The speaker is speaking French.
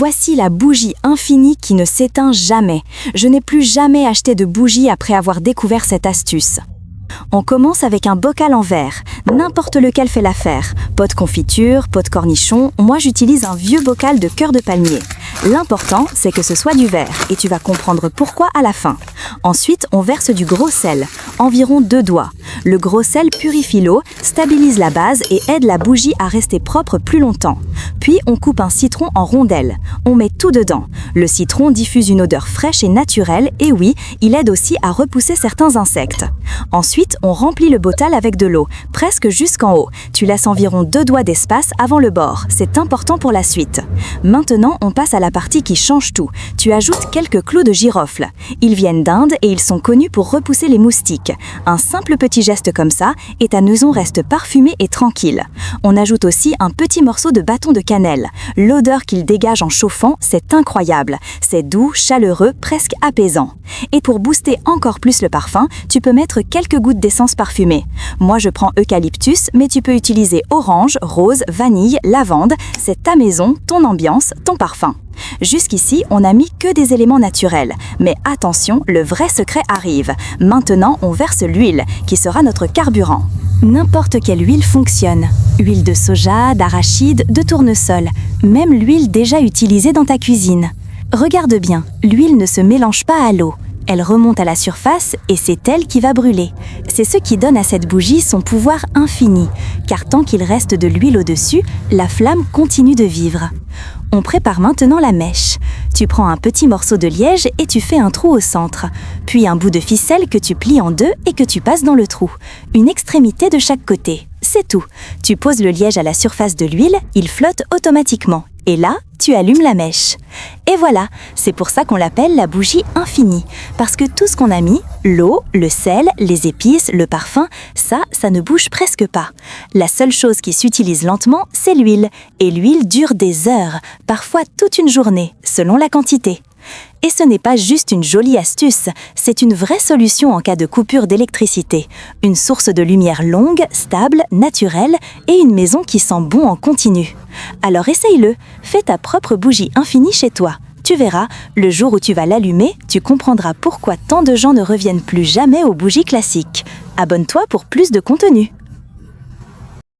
Voici la bougie infinie qui ne s'éteint jamais. Je n'ai plus jamais acheté de bougie après avoir découvert cette astuce. On commence avec un bocal en verre. N'importe lequel fait l'affaire. Pot de confiture, pot de cornichon, moi j'utilise un vieux bocal de cœur de palmier. L'important, c'est que ce soit du verre, et tu vas comprendre pourquoi à la fin. Ensuite, on verse du gros sel, environ 2 doigts. Le gros sel purifie l'eau, stabilise la base et aide la bougie à rester propre plus longtemps. Puis, on coupe un citron en rondelles. On met tout dedans. Le citron diffuse une odeur fraîche et naturelle, et oui, il aide aussi à repousser certains insectes. Ensuite, on remplit le bocal avec de l'eau, presque jusqu'en haut. Tu laisses environ 2 doigts d'espace avant le bord. C'est important pour la suite. Maintenant, on passe à la partie qui change tout. Tu ajoutes quelques clous de girofle. Ils viennent d'Inde et ils sont connus pour repousser les moustiques. Un simple petit geste comme ça et ta maison reste parfumée et tranquille. On ajoute aussi un petit morceau de bâton de cannelle. L'odeur qu'il dégage en chauffant, c'est incroyable. C'est doux, chaleureux, presque apaisant. Et pour booster encore plus le parfum, tu peux mettre quelques gouttes d'essence parfumée. Moi, je prends eucalyptus, mais tu peux utiliser orange, rose, vanille, lavande. C'est ta maison, ton ambiance, ton parfum. Jusqu'ici, on n'a mis que des éléments naturels. Mais attention, le vrai secret arrive. Maintenant, on verse l'huile, qui sera notre carburant. N'importe quelle huile fonctionne. Huile de soja, d'arachide, de tournesol. Même l'huile déjà utilisée dans ta cuisine. Regarde bien, l'huile ne se mélange pas à l'eau. Elle remonte à la surface et c'est elle qui va brûler. C'est ce qui donne à cette bougie son pouvoir infini, car tant qu'il reste de l'huile au-dessus, la flamme continue de vivre. On prépare maintenant la mèche. Tu prends un petit morceau de liège et tu fais un trou au centre, puis un bout de ficelle que tu plies en 2 et que tu passes dans le trou. Une extrémité de chaque côté. C'est tout. Tu poses le liège à la surface de l'huile, il flotte automatiquement. Et là, tu allumes la mèche. Et voilà, c'est pour ça qu'on l'appelle la bougie infinie. Parce que tout ce qu'on a mis, l'eau, le sel, les épices, le parfum, ça ne bouge presque pas. La seule chose qui s'utilise lentement, c'est l'huile. Et l'huile dure des heures, parfois toute une journée, selon la quantité. Et ce n'est pas juste une jolie astuce, c'est une vraie solution en cas de coupure d'électricité. Une source de lumière longue, stable, naturelle et une maison qui sent bon en continu. Alors essaye-le, fais ta propre bougie infinie chez toi. Tu verras, le jour où tu vas l'allumer, tu comprendras pourquoi tant de gens ne reviennent plus jamais aux bougies classiques. Abonne-toi pour plus de contenu.